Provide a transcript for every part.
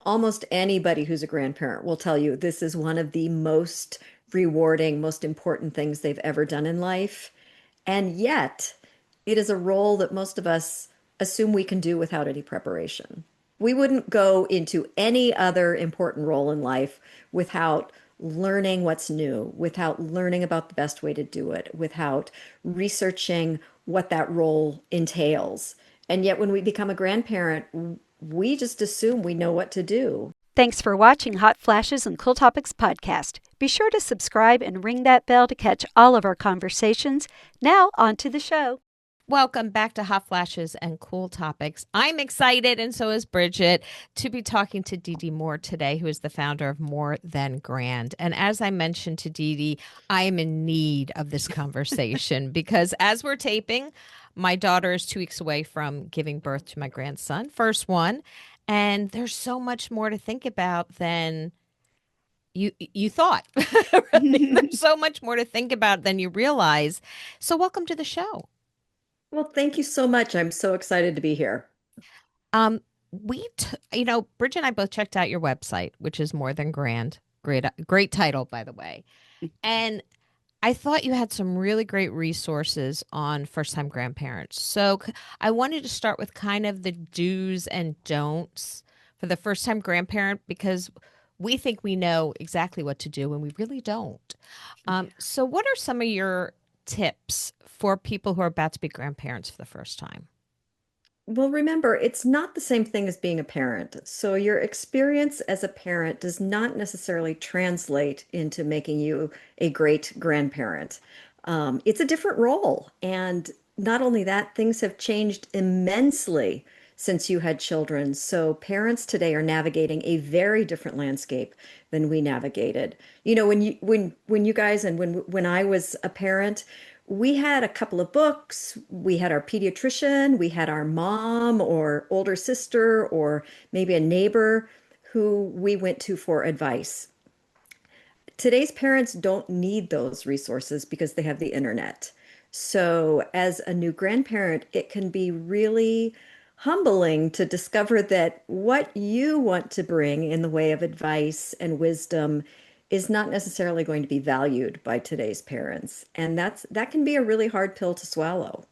almost anybody who's a grandparent will tell you this is one of the most rewarding, most important things they've ever done in life. And yet, it is a role that most of us assume we can do without any preparation. We wouldn't go into any other important role in life without learning what's new, without learning about the best way to do it, without researching what that role entails. And yet, when we become a grandparent, we just assume we know what to do. Thanks for watching Hot Flashes and Cool Topics podcast. Be sure to subscribe and ring that bell to catch all of our conversations. Now, on to the show. Welcome back to Hot Flashes and Cool Topics. I'm excited, and so is Bridgett, to be talking to DeeDee Moore today, who is the founder of More Than Grand. And as I mentioned to DeeDee, I am in need of this conversation because as we're taping, my daughter is 2 weeks away from giving birth to my grandson, first one. And there's so much more to think about than you thought. There's so much more to think about than you realize. So welcome to the show. Well, thank you so much. I'm so excited to be here. Bridget and I both checked out your website, which is More Than Grand. Great title, by the way. And I thought you had some really great resources on first-time grandparents. So I wanted to start with kind of the do's and don'ts for the first-time grandparent because we think we know exactly what to do and we really don't. So what are some of your tips for people who are about to be grandparents for the first time? Well, remember, it's not the same thing as being a parent. So your experience as a parent does not necessarily translate into making you a great grandparent. It's a different role. And not only that, things have changed immensely since you had children. So parents today are navigating a very different landscape than we navigated. You know, when you guys and when I was a parent, we had a couple of books. We had our pediatrician, we had our mom or older sister, or maybe a neighbor who we went to for advice. Today's parents don't need those resources because they have the internet. So, as a new grandparent, it can be really humbling to discover that what you want to bring in the way of advice and wisdom is not necessarily going to be valued by today's parents. And that can be a really hard pill to swallow.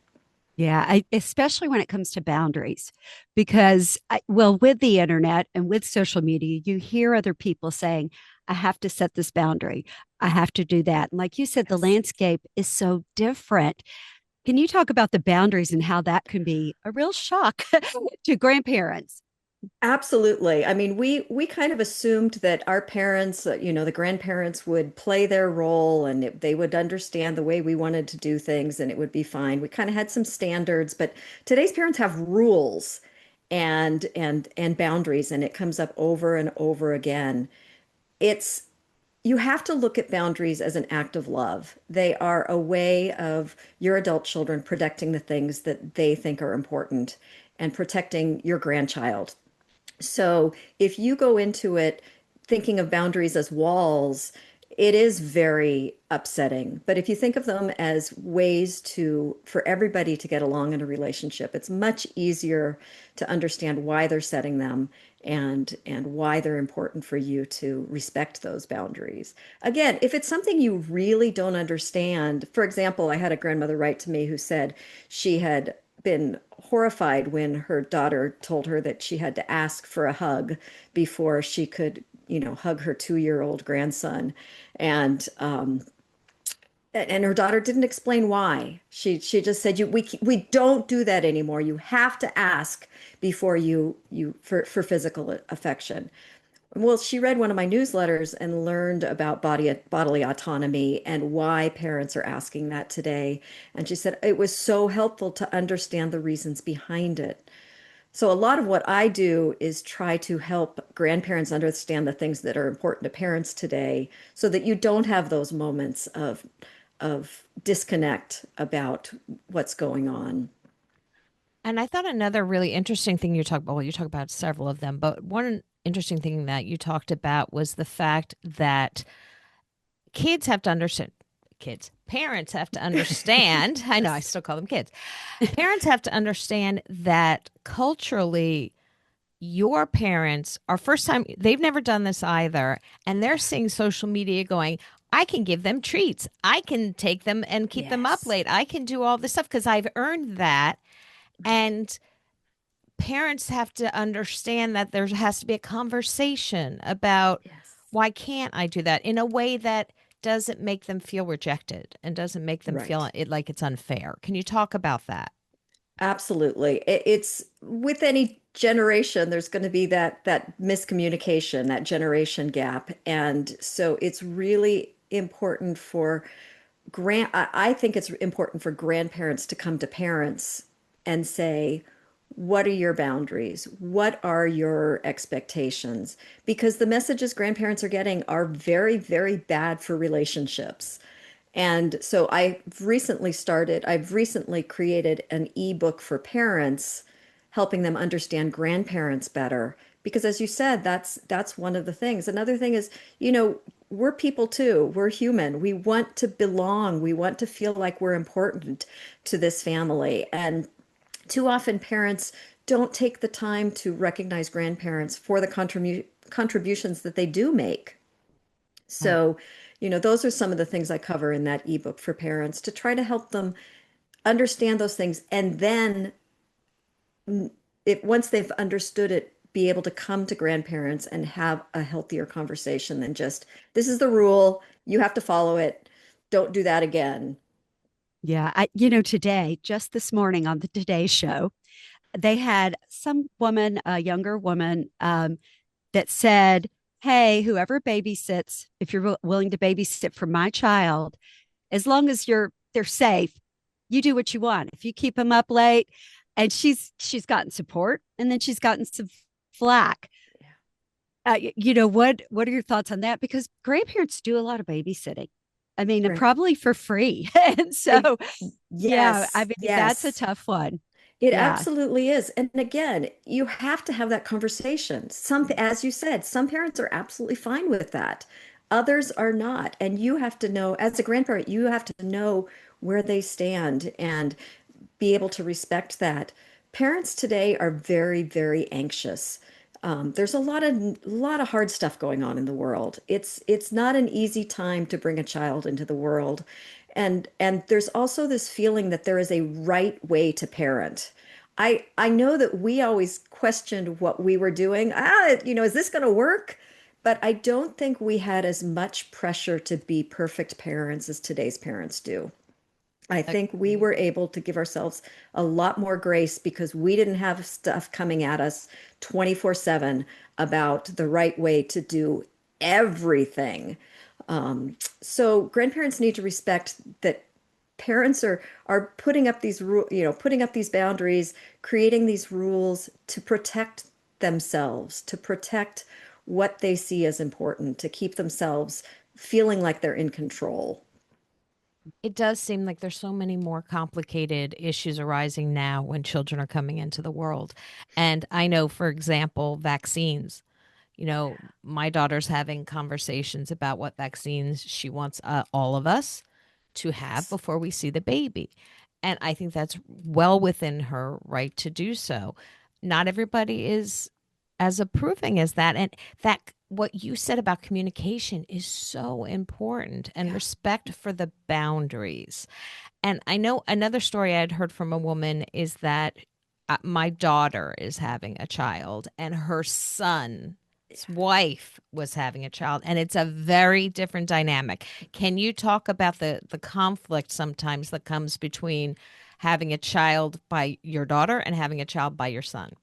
Yeah, especially when it comes to boundaries, because with the internet and with social media, you hear other people saying, I have to set this boundary. I have to do that. And like you said, the Yes. landscape is so different. Can you talk about the boundaries and how that can be a real shock to grandparents? Absolutely. I mean, we kind of assumed that our parents, the grandparents would play their role and they would understand the way we wanted to do things and it would be fine. We kind of had some standards, but today's parents have rules and boundaries, and it comes up over and over again. It's You have to look at boundaries as an act of love. They are a way of your adult children protecting the things that they think are important and protecting your grandchild. So if you go into it thinking of boundaries as walls, it is very upsetting. But if you think of them as ways for everybody to get along in a relationship, it's much easier to understand why they're setting them and why they're important for you to respect those boundaries. Again, if it's something you really don't understand, for example, I had a grandmother write to me who said she had been horrified when her daughter told her that she had to ask for a hug before she could, hug her 2-year-old grandson. And and her daughter didn't explain why. She just said, we don't do that anymore. You have to ask before for physical affection. Well, she read one of my newsletters and learned about bodily autonomy and why parents are asking that today. And she said it was so helpful to understand the reasons behind it. So a lot of what I do is try to help grandparents understand the things that are important to parents today so that you don't have those moments of disconnect about what's going on. And I thought another really interesting thing you talk about, well, you talk about several of them, but one interesting thing that you talked about was the fact that kids have to understand, parents have to understand, I know I still call them kids. Parents have to understand that culturally, your parents are first time, they've never done this either, and they're seeing social media going, I can give them treats. I can take them and keep them up Yes. late. I can do all this stuff because I've earned that. Right. And parents have to understand that there has to be a conversation about Yes. why can't I do that in a way that doesn't make them feel rejected and doesn't make them feel Right. it like it's unfair. Can you talk about that? Absolutely. It's with any generation, there's going to be that miscommunication, that generation gap. And so it's really important for I think it's important for grandparents to come to parents and say, what are your boundaries? What are your expectations? Because the messages grandparents are getting are very, very bad for relationships. And so I've recently created an ebook for parents, helping them understand grandparents better. Because as you said, that's one of the things. Another thing is, we're people too. We're human. We want to belong. We want to feel like we're important to this family. And too often parents don't take the time to recognize grandparents for the contributions that they do make. Right. So, those are some of the things I cover in that ebook for parents to try to help them understand those things. And then, once they've understood it, be able to come to grandparents and have a healthier conversation than just, this is the rule, you have to follow it. Don't do that again. Yeah. Today, just this morning on the Today Show, they had some woman, a younger woman, that said, hey, whoever babysits, if you're willing to babysit for my child, as long as they're safe, you do what you want. If you keep them up late, and she's gotten support, and then she's gotten some flack. Yeah. What are your thoughts on that? Because grandparents do a lot of babysitting. I mean, and Right. probably for free. And Ex- so, yeah, I Yes, mean, that's a yes. tough one. It Yeah. absolutely is. And again, you have to have that conversation. As you said, some parents are absolutely fine with that. Others are not. And you have to know, as a grandparent, you have to know where they stand and be able to respect that. Parents today are very, very anxious. There's a lot of hard stuff going on in the world. It's not an easy time to bring a child into the world, and there's also this feeling that there is a right way to parent. I know that we always questioned what we were doing. Is this going to work? But I don't think we had as much pressure to be perfect parents as today's parents do. I think we Agreed. were able to give ourselves a lot more grace because we didn't have stuff coming at us 24/7 about the right way to do everything. So grandparents need to respect that parents are putting up these boundaries, creating these rules to protect themselves, to protect what they see as important, to keep themselves feeling like they're in control. It does seem like there's so many more complicated issues arising now when children are coming into the world. And I know, for example, vaccines. My daughter's having conversations about what vaccines she wants all of us to have Yes. before we see the baby. And I think that's well within her right to do so. Not everybody is as approving as that. And that what you said about communication is so important and Yeah. respect for the boundaries. And I know another story I had heard from a woman is that my daughter is having a child and her son's wife was having a child, and it's a very different dynamic. Can you talk about the conflict sometimes that comes between having a child by your daughter and having a child by your son?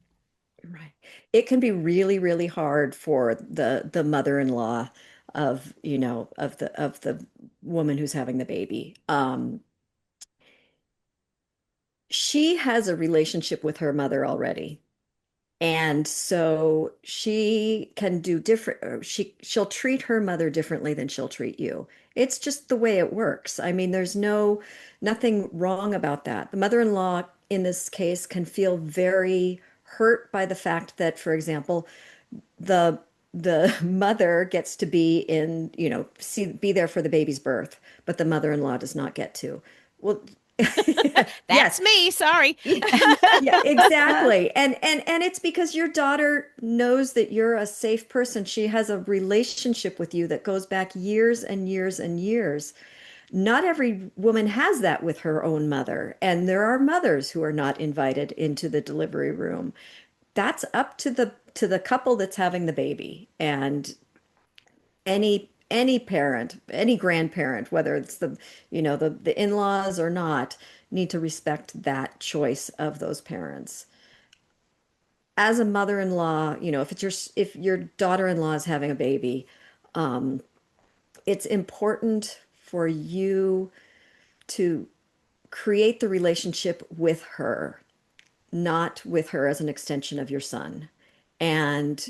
Right. It can be really, really hard for the mother-in-law of the woman who's having the baby. She has a relationship with her mother already. And so she can do different, she'll treat her mother differently than she'll treat you. It's just the way it works. I mean, there's nothing wrong about that. The mother-in-law in this case can feel very hurt by the fact that, for example, the the mother gets to be be there for the baby's birth, but the mother-in-law does not get to. Well, That's Yes. me. Sorry. Yeah, exactly. And it's because your daughter knows that you're a safe person. She has a relationship with you that goes back years and years and years. Not every woman has that with her own mother, and there are mothers who are not invited into the delivery room. That's up to the couple that's having the baby. And any parent, any grandparent, whether it's the in-laws or not, need to respect that choice of those parents. As a mother-in-law, if your daughter-in-law is having a baby, it's important for you to create the relationship with her, not with her as an extension of your son. And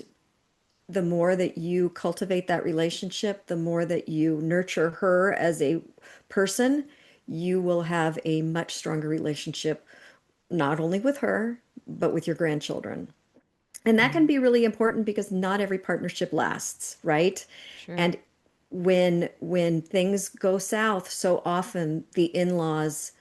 the more that you cultivate that relationship, the more that you nurture her as a person, you will have a much stronger relationship, not only with her, but with your grandchildren. And that can Mm, be really important because not every partnership lasts, right? sure. And when things go south, so often the in-laws,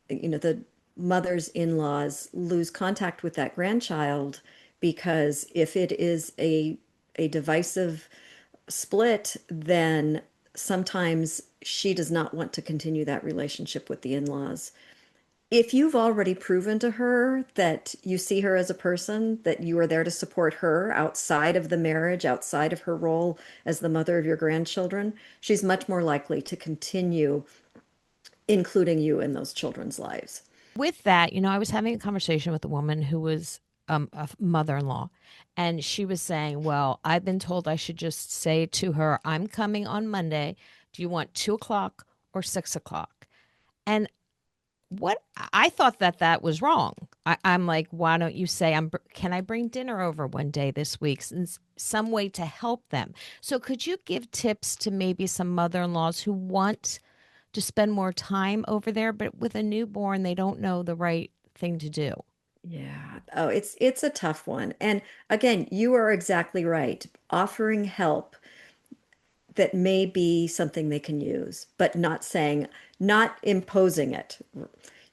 the mother's in-laws lose contact with that grandchild because if it is a divisive split, then sometimes she does not want to continue that relationship with the in-laws. If you've already proven to her that you see her as a person, that you are there to support her outside of the marriage, outside of her role as the mother of your grandchildren, she's much more likely to continue including you in those children's lives. With that, I was having a conversation with a woman who was a mother-in-law, and she was saying, "Well, I've been told I should just say to her, I'm coming on Monday. Do you want 2 o'clock or 6 o'clock?" And what I thought that was wrong. I'm like, why don't you say, can I bring dinner over one day this week? Some way to help them. So could you give tips to maybe some mother-in-laws who want to spend more time over there, but with a newborn, they don't know the right thing to do? Yeah. Oh, it's a tough one. And again, you are exactly right. Offering help that may be something they can use, but not imposing it.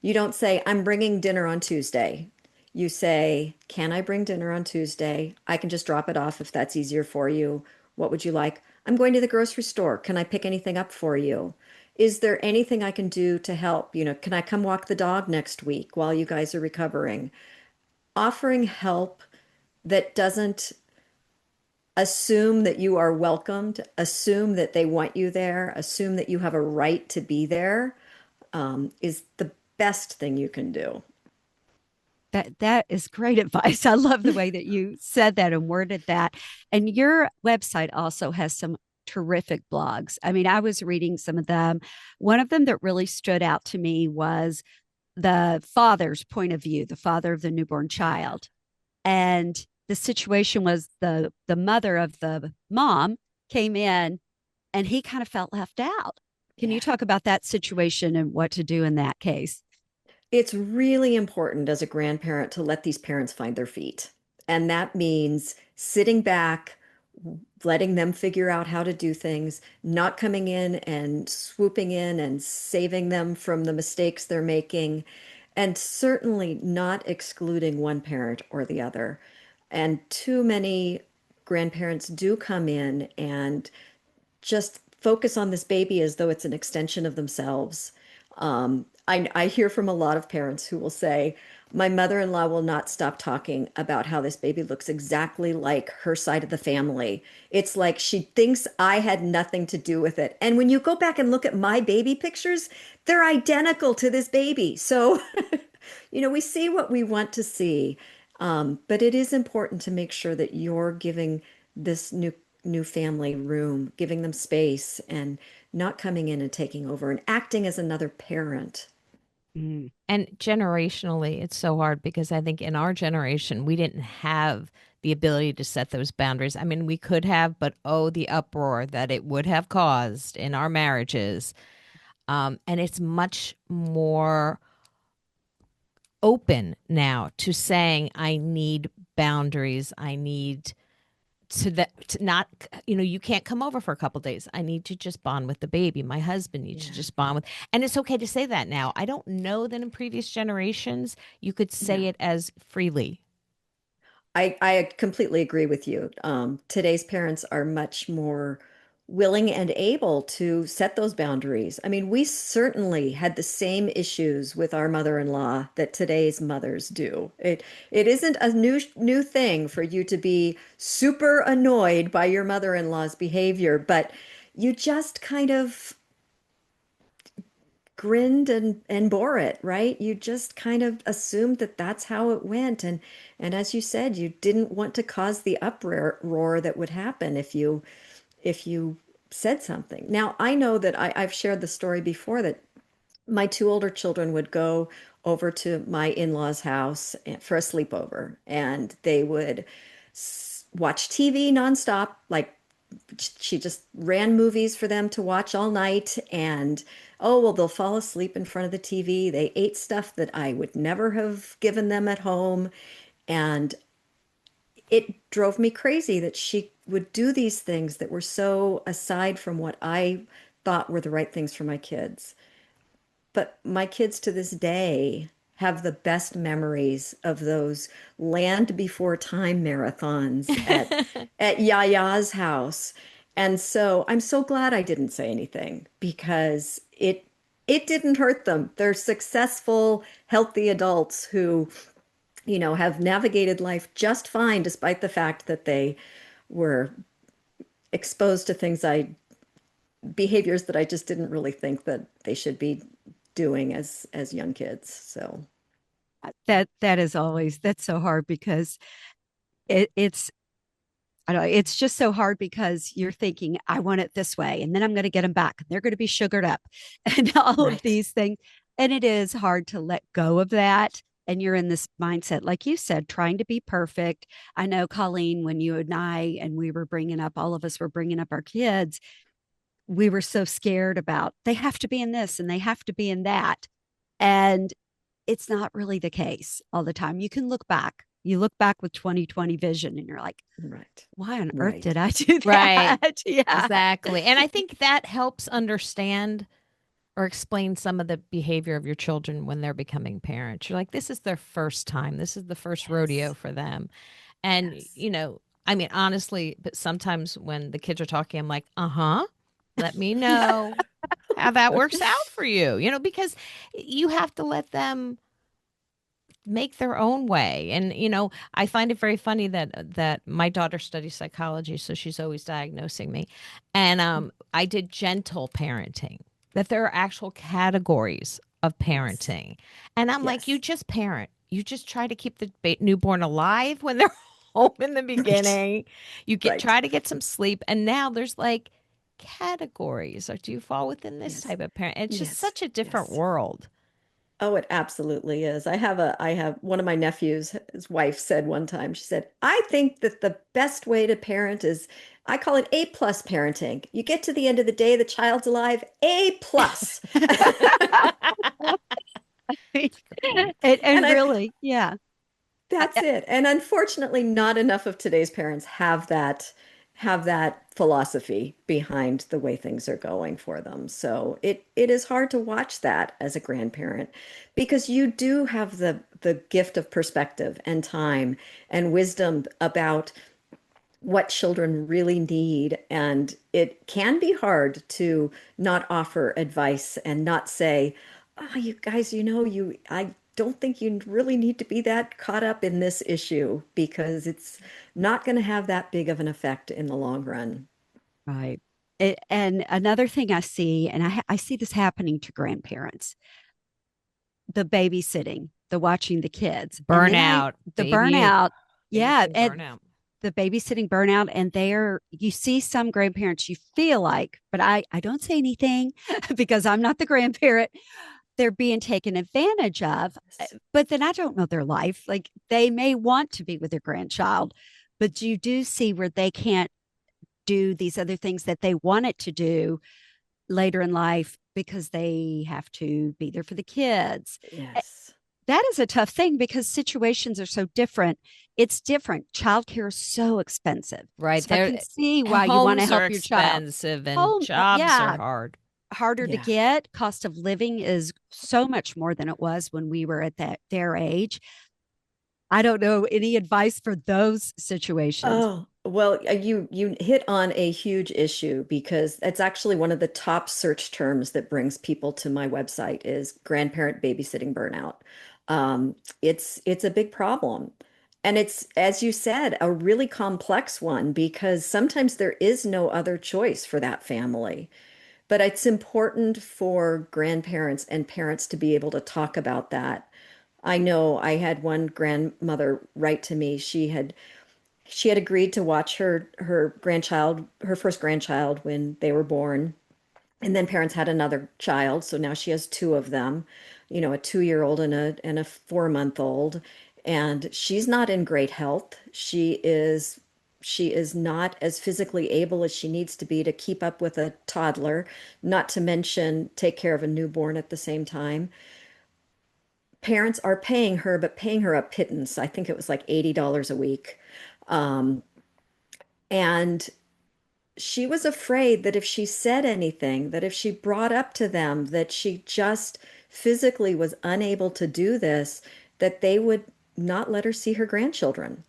You don't say, I'm bringing dinner on Tuesday. You say, can I bring dinner on Tuesday? I can just drop it off if that's easier for you. What would you like? I'm going to the grocery store. Can I pick anything up for you? Is there anything I can do to help? Can I come walk the dog next week while you guys are recovering? Offering help that doesn't assume that you are welcomed, assume that they want you there, assume that you have a right to be there, is the best thing you can do. That is great advice. I love the way that you said that and worded that. And your website also has some terrific blogs. I mean, I was reading some of them. One of them that really stood out to me was the father's point of view, the father of the newborn child. And the situation was the mother of the mom came in and he kind of felt left out. Can you Yeah. talk about that situation and what to do in that case? It's really important as a grandparent to let these parents find their feet. And that means sitting back, letting them figure out how to do things, not coming in and swooping in and saving them from the mistakes they're making, and certainly not excluding one parent or the other. And too many grandparents do come in and just focus on this baby as though it's an extension of themselves. I hear from a lot of parents who will say, my mother-in-law will not stop talking about how this baby looks exactly like her side of the family. It's like she thinks I had nothing to do with it. And when you go back and look at my baby pictures, they're identical to this baby. So, we see what we want to see. But it is important to make sure that you're giving this new family room, giving them space and not coming in and taking over and acting as another parent. Mm. And generationally, it's so hard because I think in our generation, we didn't have the ability to set those boundaries. I mean, we could have, but oh, the uproar that it would have caused in our marriages. And it's much more open now to saying, I need boundaries. I need to not, you can't come over for a couple days. I need to just bond with the baby. My husband needs to Yeah. just bond with, and it's okay to say that now. I don't know that in previous generations you could say No. it as freely. I completely agree with you. Today's parents are much more willing and able to set those boundaries. I mean, we certainly had the same issues with our mother-in-law that today's mothers do. It isn't a new thing for you to be super annoyed by your mother-in-law's behavior, but you just kind of grinned and bore it, right? You just kind of assumed that that's how it went, and as you said, you didn't want to cause the uproar that would happen if you said something. Now, I know that I've shared the story before that my two older children would go over to my in-laws' house for a sleepover, and they would watch TV nonstop, like she just ran movies for them to watch all night. And oh, well, they'll fall asleep in front of the TV. They ate stuff that I would never have given them at home. And it drove me crazy that she would do these things that were so aside from what I thought were the right things for my kids. But my kids to this day have the best memories of those Land Before Time marathons at Yaya's house. And so I'm so glad I didn't say anything because it didn't hurt them. They're successful, healthy adults who, have navigated life just fine despite the fact that they were exposed to behaviors that I just didn't really think that they should be doing as young kids. So That is always, that's so hard because it's I don't know, it's just so hard because you're thinking, I want it this way, and then I'm going to get them back. They're going to be sugared up and all of right. these things. And it is hard to let go of that. And you're in this mindset, like you said, trying to be perfect. I know, Colleen, when you and I, and we were bringing up, all of us were bringing up our kids, we were so scared about they have to be in this and they have to be in that. And it's not really the case all the time. You can look back. You look back with 2020 vision and you're like, Right. why on earth Right. did I do Right. that? Yeah. Exactly. And I think that helps understand or explain some of the behavior of your children when they're becoming parents. You're like, this is their first time. This is the first rodeo Yes. for them. And, Yes. I mean, honestly, but sometimes when the kids are talking, I'm like, let me know how that works out for you, because you have to let them make their own way. And I find it very funny that my daughter studies psychology, so she's always diagnosing me. And I did gentle parenting, that there are actual categories of Yes. parenting. And I'm like, you Yes. just parent, you just try to keep the newborn alive when they're home in the Right. beginning. You Right. try to get some sleep, and now there's like categories, or do you fall within this Yes. type of parent? It's just Yes. such a different Yes. world. Oh, it absolutely is. I have one of my nephews, his wife said one time, she said, I think that the best way to parent is, I call it A+ parenting. You get to the end of the day, the child's alive, A+. And And really, yeah. that's it. And unfortunately, not enough of today's parents have that philosophy behind the way things are going for them. So it is hard to watch that as a grandparent because you do have the gift of perspective and time and wisdom about what children really need. And it can be hard to not offer advice and not say, oh, you guys, I don't think you really need to be that caught up in this issue because it's not going to have that big of an effect in the long run. Right. And another thing I see, and I see this happening to grandparents, the babysitting, the watching the kids, and then Burnout, the baby, burnout. Yeah. babysitting And burnout. the babysitting burnout. And you see some grandparents, you feel like, but I don't say anything because I'm not the grandparent. They're being taken advantage of. But then I don't know their life. Like they may want to be with their grandchild, but you do see where they can't do these other things that they wanted to do later in life because they have to be there for the kids. Yes. That is a tough thing because situations are so different it's different. Childcare is so expensive. Right. So I can see why you want to Homes are help your child. expensive and Home, jobs are yeah, hard. harder to Yeah. get. Cost of living is so much more than it was when we were at their age. I don't know any advice for those situations. Oh, well, you hit on a huge issue because it's actually one of the top search terms that brings people to my website is grandparent babysitting burnout. It's a big problem. And it's, as you said, a really complex one because sometimes there is no other choice for that family. But it's important for grandparents and parents to be able to talk about that. I know I had one grandmother write to me. She had agreed to watch her grandchild, her first grandchild when they were born. And then parents had another child, so now she has two of them, a 2-year-old and a 4-month old. And she's not in great health. She is not as physically able as she needs to be to keep up with a toddler, not to mention take care of a newborn at the same time. Parents are paying her, but paying her a pittance. I think it was like $80 a week. Um, and she was afraid that if she said anything, that if she brought up to them that she just physically was unable to do this, that they would not let her see her grandchildren.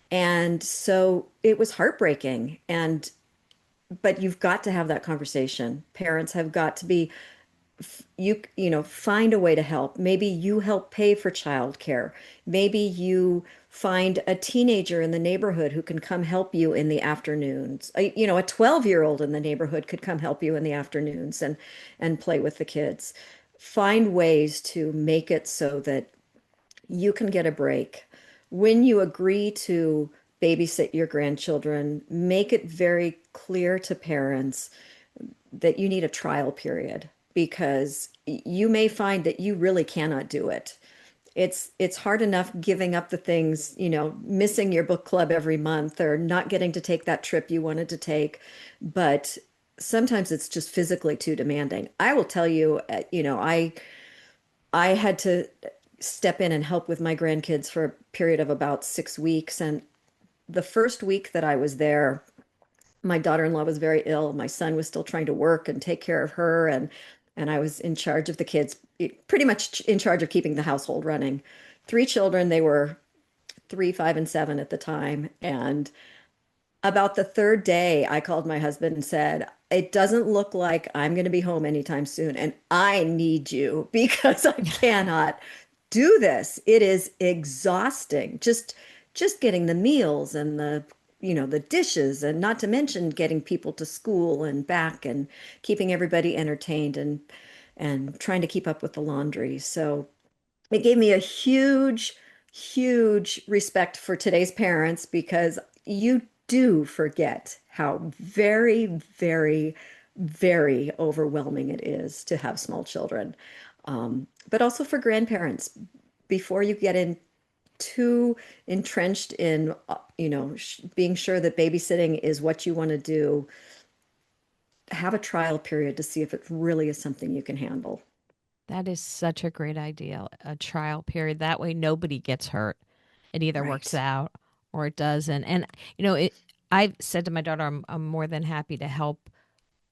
And so it was heartbreaking. But you've got to have that conversation. Parents have got to be find a way to help. Maybe you help pay for childcare. Maybe you find a teenager in the neighborhood who can come help you in the afternoons. A 12-year-old in the neighborhood could come help you in the afternoons and play with the kids. Find ways to make it so that you can get a break. When you agree to babysit your grandchildren, make it very clear to parents that you need a trial period because you may find that you really cannot do it. It's hard enough giving up the things, missing your book club every month or not getting to take that trip you wanted to take, but sometimes it's just physically too demanding. I will tell you, I had to step in and help with my grandkids for a period of about 6 weeks, and the first week that I was there, my daughter-in-law was very ill. My son was still trying to work and take care of her, and I was in charge of the kids, pretty much in charge of keeping the household running. 3 children, they were 3, 5, and 7 at the time. And about the third day, I called my husband and said, "It doesn't look like I'm going to be home anytime soon, and I need you because I cannot do this. It is exhausting. Just getting the meals and the dishes, and not to mention getting people to school and back and keeping everybody entertained and trying to keep up with the laundry." So it gave me a huge, huge respect for today's parents because you do forget how very, very, very overwhelming it is to have small children. But also for grandparents, before you get in too entrenched in, being sure that babysitting is what you want to do, have a trial period to see if it really is something you can handle. That is such a great idea. A trial period. That way nobody gets hurt. It either works Right. out or it doesn't. And I've said to my daughter, I'm more than happy to help,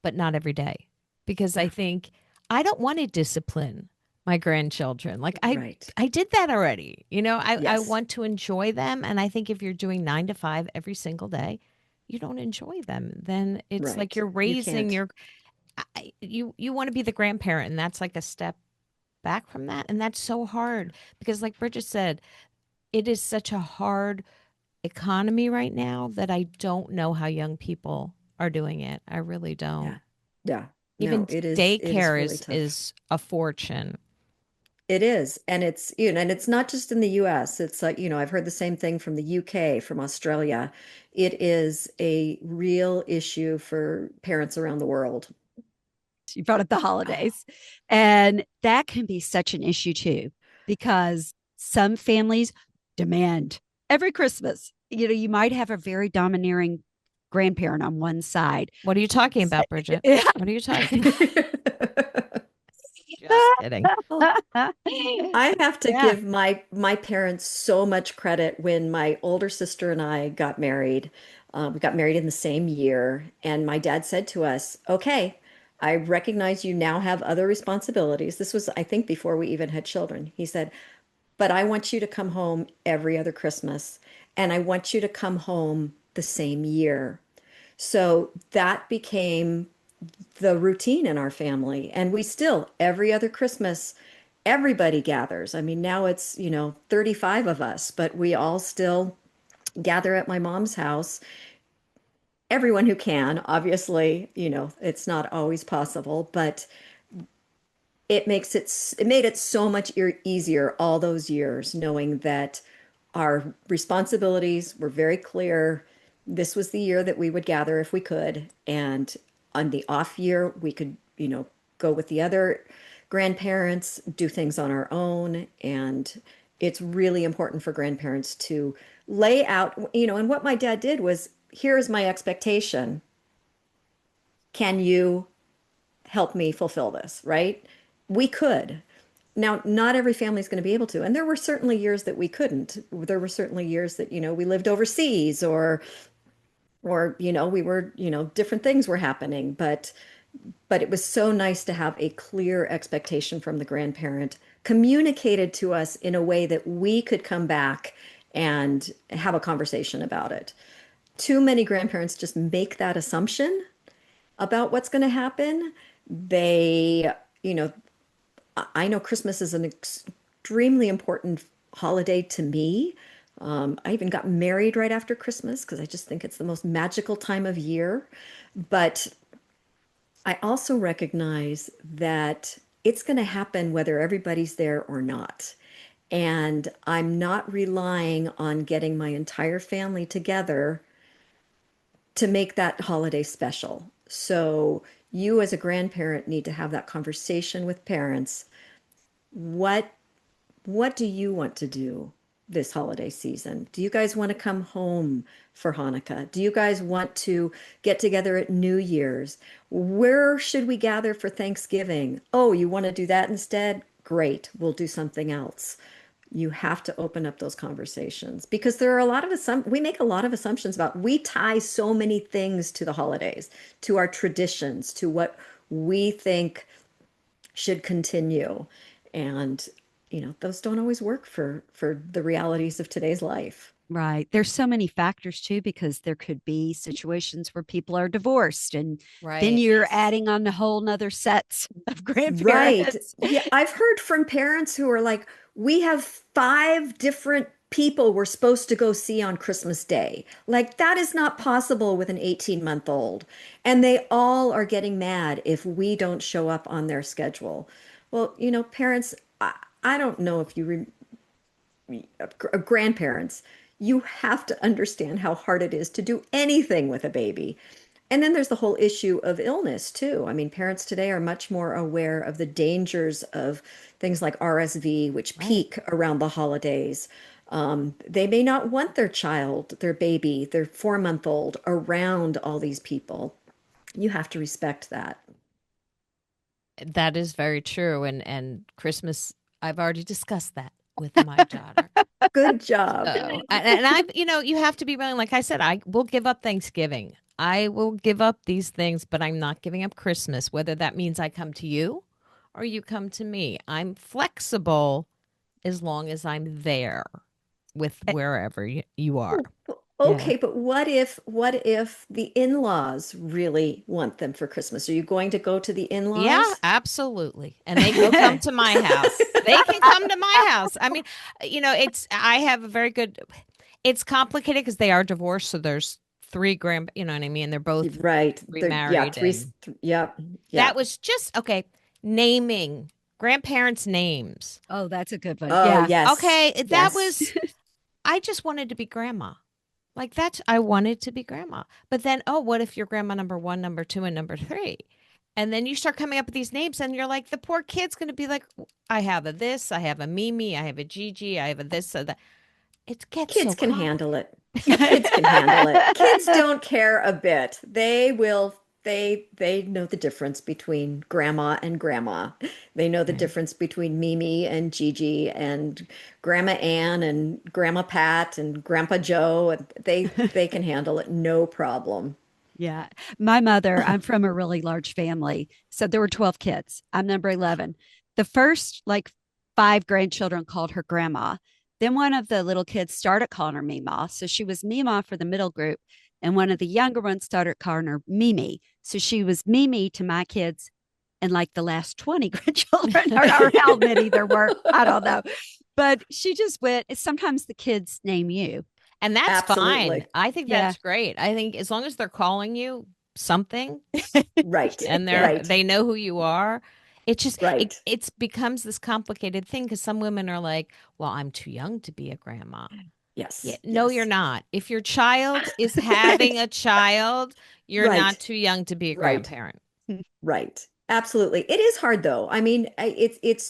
but not every day. Because I Yeah. think I don't want to discipline my grandchildren. Like Right. I did that already. I Yes. want to enjoy them. And I think if you're doing 9 to 5 every single day, you don't enjoy them. Then it's like Right. you're You raising can't. your you want to be the grandparent, and that's like a step back from that. And that's so hard because, like Bridget said, it is such a hard economy right now that I don't know how young people are doing it. I really don't. Yeah. Yeah. No, Even it is daycare really tough. is a fortune. It is. And it's not just in the US. It's like, I've heard the same thing from the UK, from Australia. It is a real issue for parents around the world. You brought up the holidays. And that can be such an issue too, because some families demand every Christmas. You might have a very domineering grandparent on one side. What are you talking about, Bridget? Yeah, What are you talking? Just kidding. Oh, I have to Yeah. give my parents so much credit when my older sister and I got married. We got married in the same year, and my dad said to us, "Okay, I recognize you now have other responsibilities." This was, I think, before we even had children. He said, "But I want you to come home every other Christmas, and I want you to come home the same year." So that became the routine in our family. And we still, every other Christmas, everybody gathers. I mean, now it's, 35 of us, but we all still gather at my mom's house. Everyone who can, obviously, it's not always possible, but it made it so much easier all those years knowing that our responsibilities were very clear. This was the year that we would gather if we could, and on the off year we could, go with the other grandparents, do things on our own. And it's really important for grandparents to lay out, and what my dad did was, here's my expectation. Can you help me fulfill this, right? We could. Now, not every family is going to be able to. And there were certainly years that we couldn't. There were certainly years that, we lived overseas, or, we were, different things were happening. But it was so nice to have a clear expectation from the grandparent communicated to us in a way that we could come back and have a conversation about it. Too many grandparents just make that assumption about what's going to happen. They, you know, I know Christmas is an extremely important holiday to me. I even got married right after Christmas because I just think it's the most magical time of year. But I also recognize that it's going to happen whether everybody's there or not. And I'm not relying on getting my entire family together to make that holiday special. So you as a grandparent need to have that conversation with parents. What what do you want to do this holiday season? Do you guys want to come home for Hanukkah? Do you guys want to get together at New Year's? Where should we gather for Thanksgiving? Oh, you want to do that instead? Great, we'll do something else. You have to open up those conversations because there are a lot of we make a lot of assumptions about, we tie so many things to the holidays, to our traditions, to what we think should continue. And those don't always work for the realities of today's life. Right. There's so many factors too, because there could be situations where people are divorced, and then Right. you're adding on a whole nother sets of Right. grandparents. Yeah, I've heard from parents who are like, we have five different people we're supposed to go see on Christmas Day. Like, that is not possible with an 18-month-old. And they all are getting mad if we don't show up on their schedule. Well, parents, I don't know if grandparents, you have to understand how hard it is to do anything with a baby. And then there's the whole issue of illness too. I mean, parents today are much more aware of the dangers of things like RSV, which Right. peak around the holidays. They may not want their child, their baby, their 4-month-old around all these people. You have to respect that. That is very true. And Christmas, I've already discussed that with my daughter. Good job. So, and I've, you have to be willing. Like I said, I will give up Thanksgiving. I will give up these things, but I'm not giving up Christmas, whether that means I come to you or you come to me. I'm flexible as long as I'm there with wherever you are. Yeah. Okay, but what if the in-laws really want them for Christmas? Are you going to go to the Yeah, in-laws? absolutely. And they can come Okay. to my house. They can come to my house. I mean, I have a very good, it's complicated because they are divorced. So there's three you know what I mean? They're both Right. There, yeah, remarried. three, And yep, that yep. was just, okay, naming grandparents' names. Oh, that's a good one. Oh, Yeah. yes. Okay, that Yes. was, I just wanted to be grandma. Like I wanted to be grandma. But then, oh, what if you're grandma number one, number two, and number three? And then you start coming up with these names, and you're like, the poor kid's going to be like, I have a this, I have a Mimi, I have a Gigi, I have a this, that. It gets so Kids can complicated. handle it. Kids can handle it. Kids don't care a bit. They will they know the difference between grandma and grandma. They know the Right. difference between Mimi and Gigi and Grandma Ann and Grandma Pat and Grandpa Joe. And they can handle it no problem. Yeah. My mother, I'm from a really large family. So there were 12 kids. I'm number 11. The first, like, five grandchildren called her grandma. Then one of the little kids started calling her Mima. So she was Mima for the middle group. And one of the younger ones started calling her Mimi. So she was Mimi to my kids and like the last 20 grandchildren, or how many there were. I don't know. But she just went, sometimes the kids name you. And that's fine. Absolutely. I think Yeah. that's great. I think as long as they're calling you something Right. and Right. they know who you are, it just Right. it's becomes this complicated thing because some women are like, "Well, I'm too young to be a grandma." Yeah, Yes. no, you're Yes. not. If your child is having a child, you're not Right. too young to be a Right. grandparent. Right. Absolutely. It is hard though. I mean, it's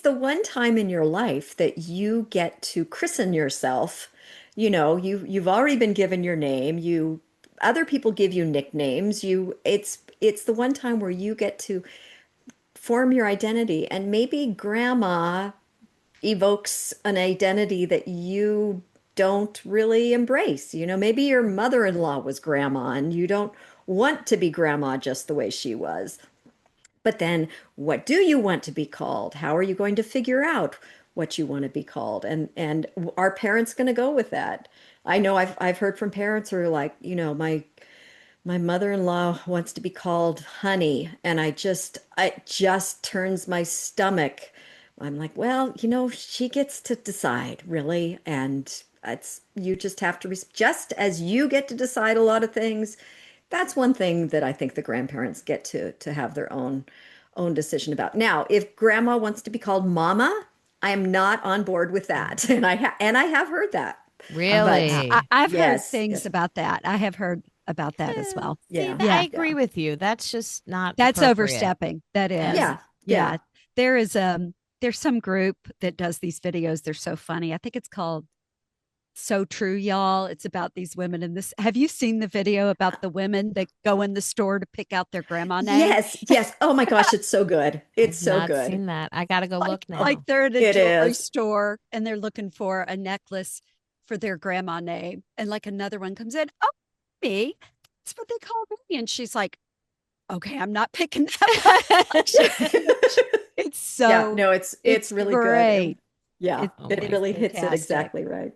the one time in your life that you get to christen yourself. You've already been given your name. You Other people give you nicknames. It's the one time where you get to form your identity, and maybe grandma evokes an identity that you don't really embrace. Maybe your mother-in-law was grandma and you don't want to be grandma just the way she was. But then what do you want to be called? How are you going to figure out what you want to be called? And are parents going to go with that? I know I've heard from parents who are like, my mother-in-law wants to be called honey, and it just turns my stomach. I'm like, well, she gets to decide, really, and it's you just have to just as you get to decide a lot of things. That's one thing that I think the grandparents get to have their own decision about. Now, if grandma wants to be called mama, I am not on board with that, and I have heard that. But Yeah, Really? I've heard yes, things yes, about that. I have heard about that as Eh, well. see, yeah, I Yeah, agree yeah, with you. That's just not that's appropriate. overstepping. That is. Yes. yeah, Yeah. yeah. There is there's some group that does these videos. They're so funny. I think it's called So True, y'all. It's about these women in this. Have you seen the video about the women that go in the store to pick out their grandma name? Yes, yes. Oh my gosh, it's so good. It's I've so not good. seen that. I gotta go like look Oh, like now. they're in a it jewelry is. store and they're looking for a necklace for their grandma name. And like another one comes in, oh, me. That's what they call me. And she's like, okay, I'm not picking that one. It's Yeah, so no, it's it's really good. great. Yeah, Oh it my. It's really hits it fantastic. exactly right.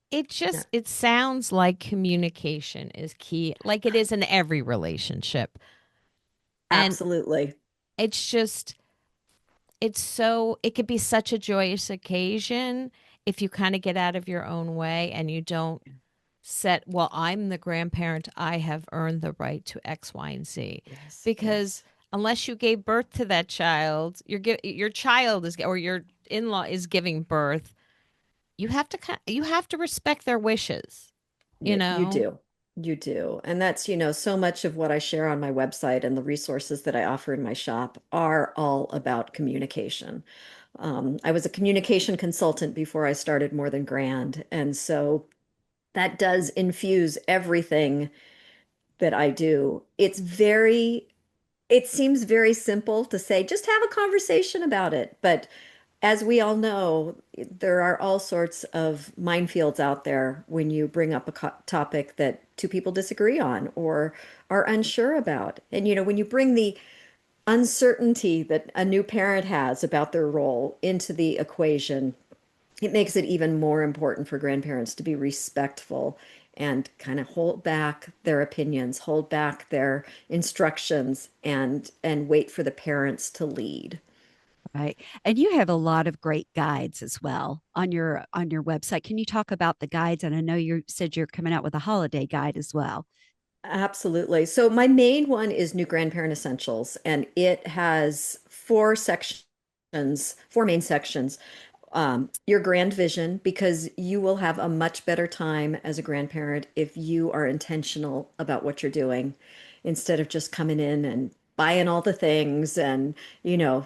It Yeah, just it sounds like communication is key, like it is in every relationship. And absolutely. it's just it could be such a joyous occasion if you kind of get out of your own way and you don't set, well, I'm the grandparent, I have earned the right to X, Y, and Z. Yes, Because yes. unless you gave birth to that child, your child is or your in-law is giving birth, you have to respect their wishes, you You know? do. You do. And that's, so much of what I share on my website and the resources that I offer in my shop are all about communication. I was a communication consultant before I started More Than Grand. And so that does infuse everything that I do. It seems very simple to say, just have a conversation about it. But as we all know, there are all sorts of minefields out there when you bring up a topic that two people disagree on or are unsure about. And, when you bring the uncertainty that a new parent has about their role into the equation, it makes it even more important for grandparents to be respectful and kind of hold back their opinions, hold back their instructions, and wait for the parents to lead. Right. And you have a lot of great guides as well on your website. Can you talk about the guides? And I know you said you're coming out with a holiday guide as well. Absolutely. So my main one is New Grandparent Essentials, and it has four main sections. Your grand vision, because you will have a much better time as a grandparent if you are intentional about what you're doing instead of just coming in and buying all the things and, you know,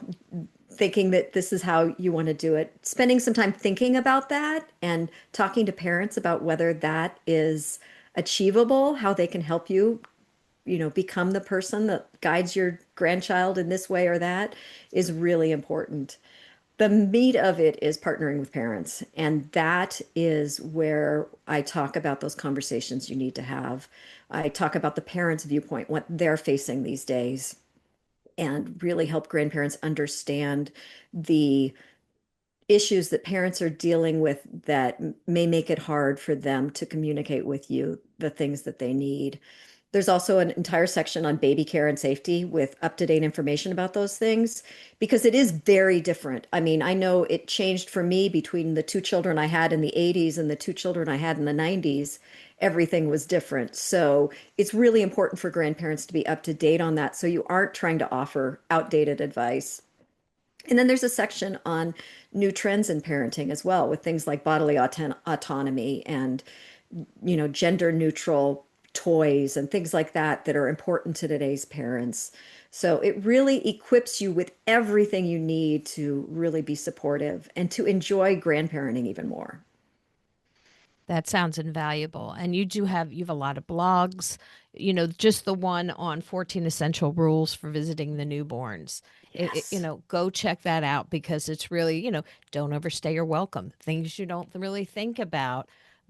thinking that this is how you want to do it. Spending some time thinking about that and talking to parents about whether that is achievable, how they can help you become the person that guides your grandchild in this way or that is really important. The meat of it is partnering with parents. And that is where I talk about those conversations you need to have. I talk about the parents' viewpoint, what they're facing these days, and really help grandparents understand the issues that parents are dealing with that may make it hard for them to communicate with you the things that they need. There's also an entire section on baby care and safety with up-to-date information about those things because it is very different. I mean, I know it changed for me between the two children I had in the 80s and the two children I had in the 90s. Everything was different. So it's really important for grandparents to be up to date on that so you aren't trying to offer outdated advice. And then there's a section on new trends in parenting as well, with things like bodily autonomy and, gender neutral toys and things like that that are important to today's parents. So it really equips you with everything you need to really be supportive and to enjoy grandparenting even more. That sounds invaluable. And you have a lot of blogs, just the one on 14 essential rules for visiting the newborns. Yes. Go check that out because it's really, don't overstay your welcome. Things you don't really think about.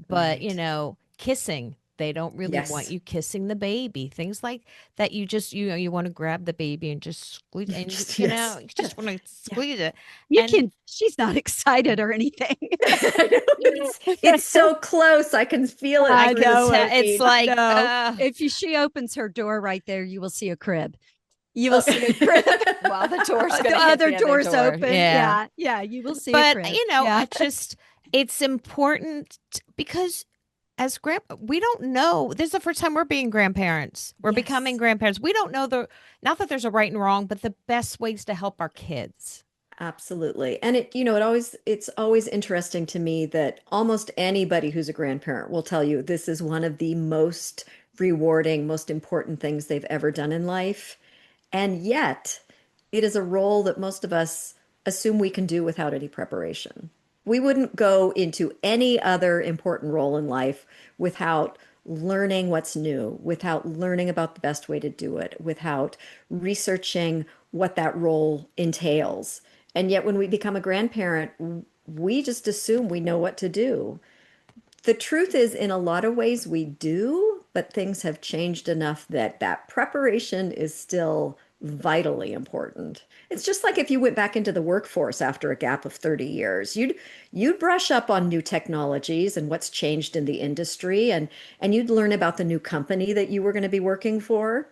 But, Right. kissing, they don't really want Yes. you kissing the baby. Things like that you just, you want to grab the baby and just squeeze and Just, yes. you just want to Yeah. squeeze it. You And can, she's not excited or anything. It's so close. I can feel it I I through the could know tell it. it's screen. like, No, if she opens her door right there, you will see a crib. You will Oh. see a crib. well, the door's The gonna hit other the other door's door. open. Yeah. Yeah. Yeah. You will see a But, crib. Yeah. it's important because as we don't know. This is the first time we're being grandparents. We're becoming Yes. grandparents. We don't know not that there's a right and wrong, but the best ways to help our kids. Absolutely. And it's always interesting to me that almost anybody who's a grandparent will tell you this is one of the most rewarding, most important things they've ever done in life. And yet, it is a role that most of us assume we can do without any preparation. We wouldn't go into any other important role in life without learning what's new, without learning about the best way to do it, without researching what that role entails. And yet, when we become a grandparent, we just assume we know what to do. The truth is, in a lot of ways, we do, but things have changed enough that that preparation is still vitally important. It's just like if you went back into the workforce after a gap of 30 years, you'd brush up on new technologies and what's changed in the industry and you'd learn about the new company that you were going to be working for.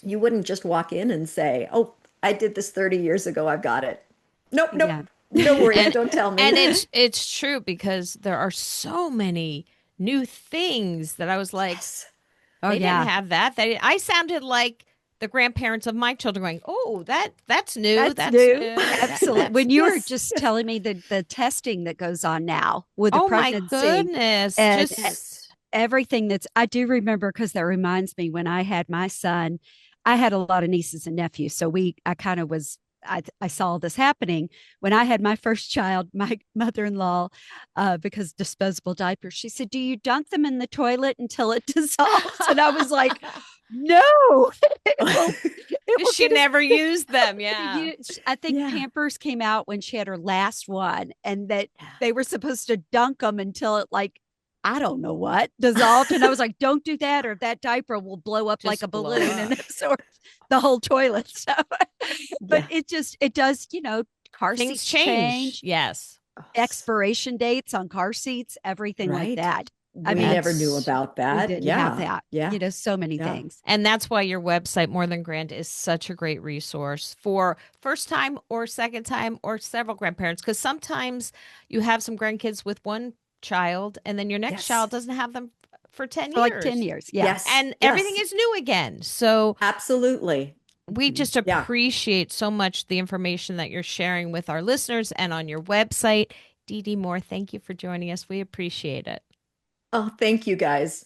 You wouldn't just walk in and say, "Oh, I did this 30 years ago, I've got it." Nope, nope. Yeah. No worries, And don't tell and me. it's true because there are so many new things that I was like, Yes. Oh, they didn't yeah. have that. I sounded like the grandparents of my children going, "Oh, that's new. That's That's new. new. Absolutely. That's When you were Yes. just telling me the testing that goes on now with the oh my pregnancy goodness." and Just everything I do remember because that reminds me when I had my son, I had a lot of nieces and nephews. So I kind of I saw this happening when I had my first child. My mother-in-law, because disposable diapers, she said, "Do you dunk them in the toilet until it dissolves?" And I was like, "No, it will she get us." never used them. Yeah. I think Yeah. Pampers came out when she had her last one, and that they were supposed to dunk them until it I don't know what dissolved. And I was like, "Don't do that, or that diaper will blow up like a Just blow balloon and up. absorb the whole toilet." So, but Yeah. it does, car Things seats change. change, Yes. Oh, expiration dates on car seats, everything like right. that. I We mean, never knew That's about we that. didn't have Yeah. that, Yeah. so many Yeah. things. And that's why your website, More Than Grand, is such a great resource for first time or second time or several grandparents. Because sometimes you have some grandkids with one child, and then your next Yes. child doesn't have them for 10 For like 10 years. years. Yeah. Yes. And everything Yes. is new again. So Absolutely. we Mhm. just Yeah. appreciate so much the information that you're sharing with our listeners and on your website. DeeDee Moore, thank you for joining us. We appreciate it. Oh, thank you guys.